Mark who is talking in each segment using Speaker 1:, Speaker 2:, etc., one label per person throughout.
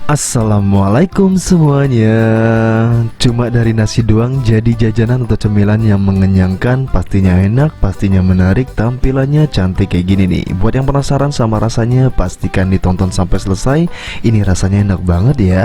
Speaker 1: Assalamualaikum semuanya. Cuma dari nasi doang jadi jajanan atau cemilan yang mengenyangkan, pastinya enak, pastinya menarik, tampilannya cantik kayak gini nih. Buat yang penasaran sama rasanya, pastikan ditonton sampai selesai. Ini rasanya enak banget ya.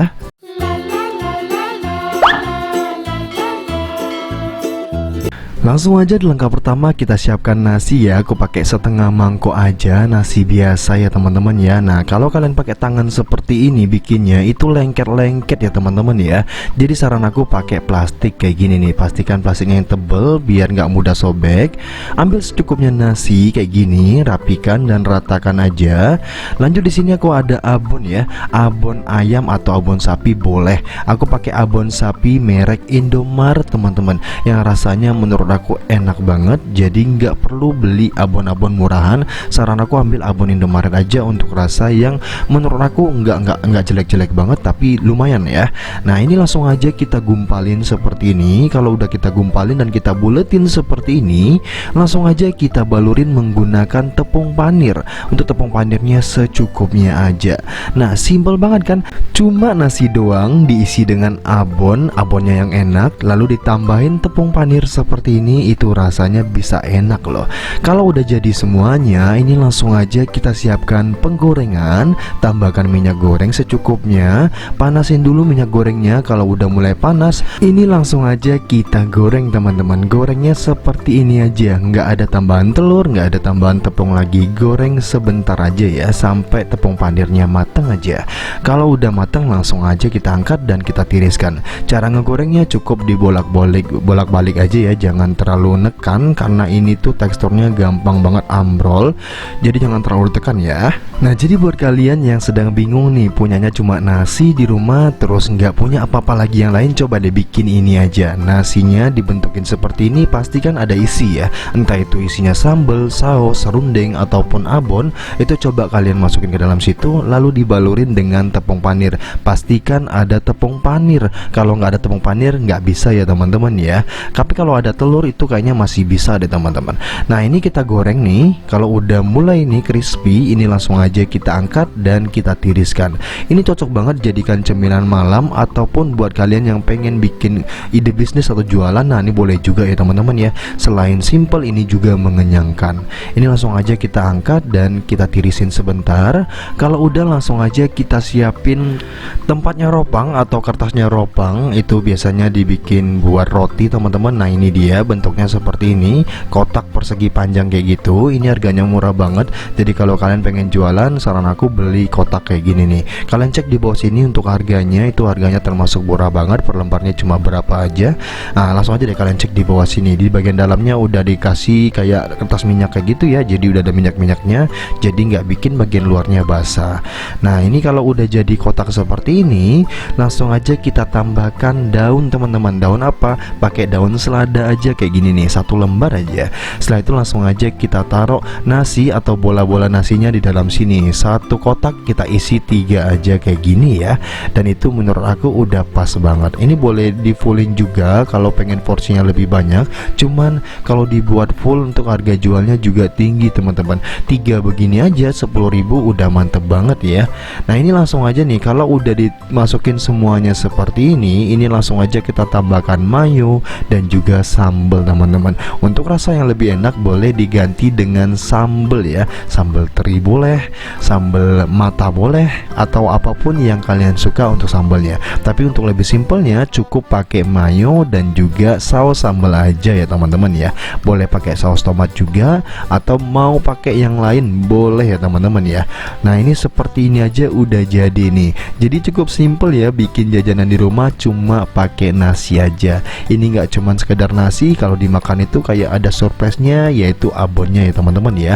Speaker 1: Langsung aja di langkah pertama kita siapkan nasi ya. Aku pakai setengah mangkok aja, nasi biasa ya teman-teman ya. Nah kalau kalian pakai tangan seperti ini bikinnya itu lengket-lengket ya teman-teman ya. Jadi saran aku pakai plastik kayak gini nih. Pastikan plastiknya yang tebel biar nggak mudah sobek. Ambil secukupnya nasi kayak gini, rapikan dan ratakan aja. Lanjut di sini aku ada abon ya, abon ayam atau abon sapi boleh. Aku pakai abon sapi merek Indomaret teman-teman, yang rasanya menurut aku enak banget. Jadi nggak perlu beli abon-abon murahan. Saran aku ambil abon Indomaret aja untuk rasa yang menurut aku nggak jelek-jelek banget, tapi lumayan ya. Nah ini langsung aja kita gumpalin seperti ini. Kalau udah kita gumpalin dan kita buletin seperti ini, langsung aja kita balurin menggunakan tepung panir. Untuk tepung panirnya secukupnya aja. Nah simple banget kan, cuma nasi doang diisi dengan abonnya yang enak, lalu ditambahin tepung panir seperti ini, itu rasanya bisa enak loh. Kalau udah jadi semuanya, ini langsung aja kita siapkan penggorengan. Tambahkan minyak goreng secukupnya. Panasin dulu minyak gorengnya. Kalau udah mulai panas, ini langsung aja kita goreng teman-teman. Gorengnya seperti ini aja, nggak ada tambahan telur, nggak ada tambahan tepung lagi. Goreng sebentar aja ya, sampai tepung panirnya matang aja. Kalau udah matang langsung aja kita angkat dan kita tiriskan. Cara ngegorengnya cukup bolak-balik aja ya, jangan terlalu nekan karena ini tuh teksturnya gampang banget ambrol. Jadi jangan terlalu tekan ya. Nah jadi buat kalian yang sedang bingung nih, punyanya cuma nasi di rumah terus nggak punya apa-apa lagi yang lain, coba deh bikin ini aja. Nasinya dibentukin seperti ini, pastikan ada isi ya. Entah itu isinya sambal, saus, serundeng ataupun abon, itu coba kalian masukin ke dalam situ, lalu dibalurin dengan tepung panir. Pastikan ada tepung panir. Kalau nggak ada tepung panir nggak bisa ya teman-teman ya. Tapi kalau ada telur itu kayaknya masih bisa deh teman-teman. Nah ini kita goreng nih. Kalau udah mulai nih crispy, ini langsung aja kita angkat dan kita tiriskan. Ini cocok banget jadikan cemilan malam ataupun buat kalian yang pengen bikin ide bisnis atau jualan. Nah ini boleh juga ya teman-teman ya. Selain simple, ini juga mengenyangkan. Ini langsung aja kita angkat dan kita tirisin sebentar. Kalau udah langsung aja kita siapin tempatnya ropang atau kertasnya ropang. Itu biasanya dibikin buat roti teman-teman. Nah ini dia bentuknya seperti ini, kotak persegi panjang kayak gitu. Ini harganya murah banget. Jadi kalau kalian pengen jualan, saran aku beli kotak kayak gini nih. Kalian cek di bawah sini untuk harganya, itu harganya termasuk murah banget. Per lembarnya cuma berapa aja. Nah langsung aja deh kalian cek di bawah sini. Di bagian dalamnya udah dikasih kayak kertas minyak kayak gitu ya. Jadi udah ada minyak-minyaknya, jadi nggak bikin bagian luarnya basah. Nah ini kalau udah jadi kotak seperti ini, langsung aja kita tambahkan daun teman-teman. Daun apa? Pakai daun selada aja kayak gini nih, satu lembar aja. Setelah itu langsung aja kita taruh nasi atau bola-bola nasinya di dalam sini. Satu kotak kita isi 3 aja kayak gini ya. Dan itu menurut aku udah pas banget. Ini boleh di fullin juga kalau pengen porsinya lebih banyak. Cuman kalau dibuat full untuk harga jualnya juga tinggi teman-teman. 3 begini aja 10.000 udah mantep banget ya. Nah ini langsung aja nih, kalau udah dimasukin semuanya seperti ini langsung aja kita tambahkan mayo dan juga sambal teman-teman. Untuk rasa yang lebih enak boleh diganti dengan sambal ya. Sambal teri boleh, sambal mata boleh, atau apapun yang kalian suka untuk sambalnya. Tapi untuk lebih simpelnya cukup pakai mayo dan juga saus sambal aja ya teman-teman ya. Boleh pakai saus tomat juga, atau mau pakai yang lain boleh ya teman-teman ya. Nah ini seperti ini aja udah jadi nih. Jadi cukup simple ya bikin jajanan di rumah cuma pakai nasi aja. Ini nggak cuman sekedar nasi, kalau dimakan itu kayak ada surprise-nya, yaitu abonnya ya teman-teman ya.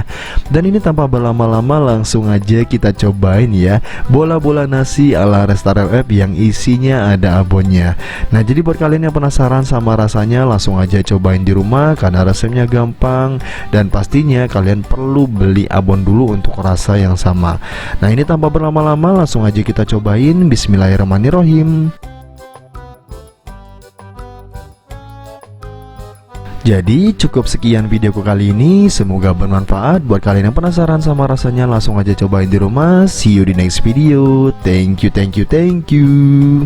Speaker 1: Dan ini tanpa berlama-lama langsung aja kita cobain ya, bola-bola nasi ala restoran app yang isinya ada abonnya. Nah jadi buat kalian yang penasaran sama rasanya, langsung aja cobain di rumah karena resepnya gampang. Dan pastinya kalian perlu beli abon dulu untuk rasa yang sama. Nah ini tanpa berlama-lama langsung aja kita cobain. Bismillahirrahmanirrahim. Jadi cukup sekian videoku kali ini, semoga bermanfaat buat kalian yang penasaran sama rasanya. Langsung aja cobain di rumah. See you di next video. Thank you.